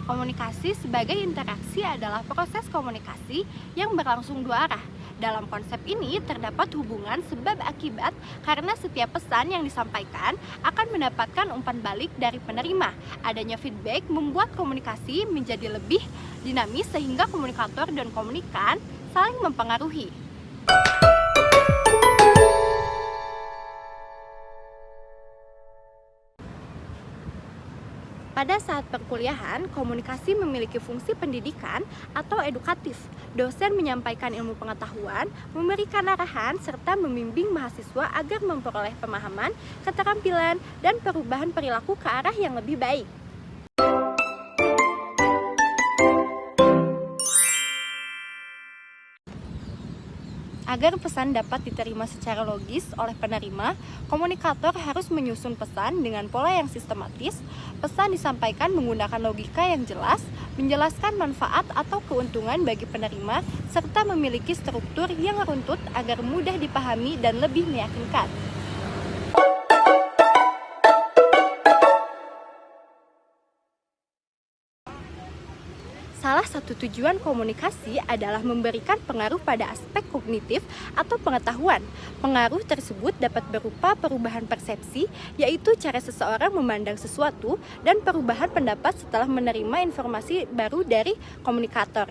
Komunikasi sebagai interaksi adalah proses komunikasi yang berlangsung dua arah. Dalam konsep ini terdapat hubungan sebab akibat karena setiap pesan yang disampaikan akan mendapatkan umpan balik dari penerima. Adanya feedback membuat komunikasi menjadi lebih dinamis sehingga komunikator dan komunikan saling mempengaruhi. Pada saat perkuliahan, komunikasi memiliki fungsi pendidikan atau edukatif. Dosen menyampaikan ilmu pengetahuan, memberikan arahan, serta membimbing mahasiswa agar memperoleh pemahaman, keterampilan, dan perubahan perilaku ke arah yang lebih baik. Agar pesan dapat diterima secara logis oleh penerima, komunikator harus menyusun pesan dengan pola yang sistematis. Pesan disampaikan menggunakan logika yang jelas, menjelaskan manfaat atau keuntungan bagi penerima, serta memiliki struktur yang runtut agar mudah dipahami dan lebih meyakinkan. Salah satu tujuan komunikasi adalah memberikan pengaruh pada aspek kognitif atau pengetahuan. Pengaruh tersebut dapat berupa perubahan persepsi, yaitu cara seseorang memandang sesuatu, dan perubahan pendapat setelah menerima informasi baru dari komunikator.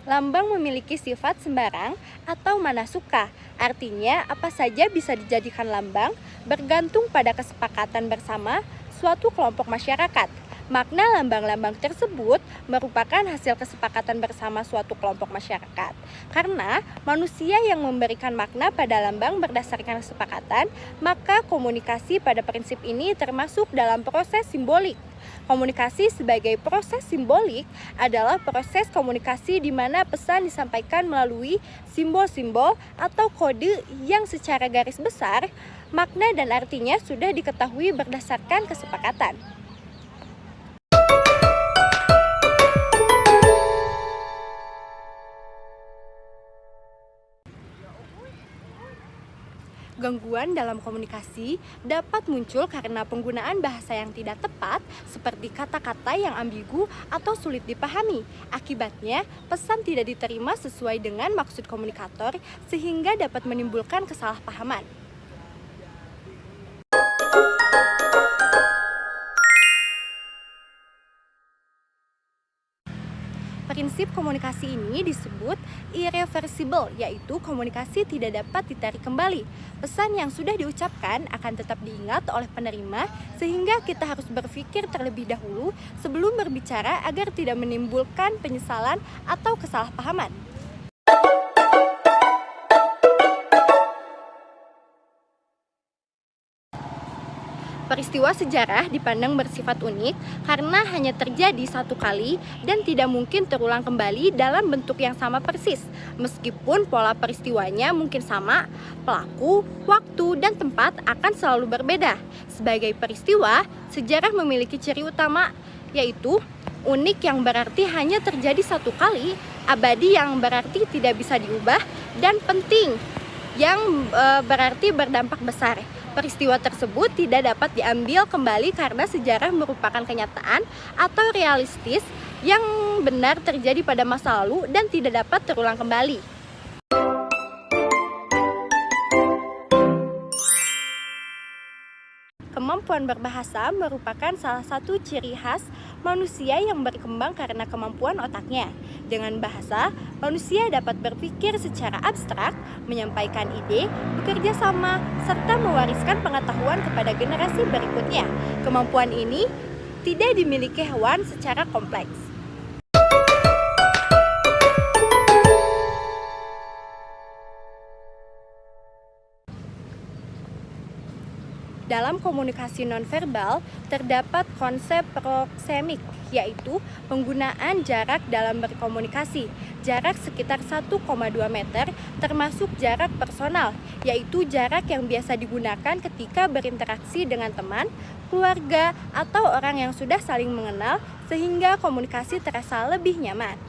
Lambang memiliki sifat sembarang atau mana suka. Artinya, apa saja bisa dijadikan lambang bergantung pada kesepakatan bersama suatu kelompok masyarakat. Makna lambang-lambang tersebut merupakan hasil kesepakatan bersama suatu kelompok masyarakat. Karena manusia yang memberikan makna pada lambang berdasarkan kesepakatan, maka komunikasi pada prinsip ini termasuk dalam proses simbolik. Komunikasi sebagai proses simbolik adalah proses komunikasi di mana pesan disampaikan melalui simbol-simbol atau kode yang secara garis besar makna dan artinya sudah diketahui berdasarkan kesepakatan. Gangguan dalam komunikasi dapat muncul karena penggunaan bahasa yang tidak tepat, seperti kata-kata yang ambigu atau sulit dipahami. Akibatnya, pesan tidak diterima sesuai dengan maksud komunikator, sehingga dapat menimbulkan kesalahpahaman. Prinsip komunikasi ini disebut irreversible, yaitu komunikasi tidak dapat ditarik kembali. Pesan yang sudah diucapkan akan tetap diingat oleh penerima, sehingga kita harus berpikir terlebih dahulu sebelum berbicara agar tidak menimbulkan penyesalan atau kesalahpahaman. Peristiwa sejarah dipandang bersifat unik karena hanya terjadi satu kali dan tidak mungkin terulang kembali dalam bentuk yang sama persis. Meskipun pola peristiwanya mungkin sama, pelaku, waktu, dan tempat akan selalu berbeda. Sebagai peristiwa, sejarah memiliki ciri utama, yaitu unik yang berarti hanya terjadi satu kali, abadi yang berarti tidak bisa diubah, dan penting yang berarti berdampak besar. Peristiwa tersebut tidak dapat diambil kembali karena sejarah merupakan kenyataan atau realistis yang benar terjadi pada masa lalu dan tidak dapat terulang kembali. Kemampuan berbahasa merupakan salah satu ciri khas manusia yang berkembang karena kemampuan otaknya. Dengan bahasa, manusia dapat berpikir secara abstrak, menyampaikan ide, bekerja sama, serta mewariskan pengetahuan kepada generasi berikutnya. Kemampuan ini tidak dimiliki hewan secara kompleks. Dalam komunikasi nonverbal, terdapat konsep proksemik, yaitu penggunaan jarak dalam berkomunikasi. Jarak sekitar 1,2 meter termasuk jarak personal, yaitu jarak yang biasa digunakan ketika berinteraksi dengan teman, keluarga, atau orang yang sudah saling mengenal, sehingga komunikasi terasa lebih nyaman.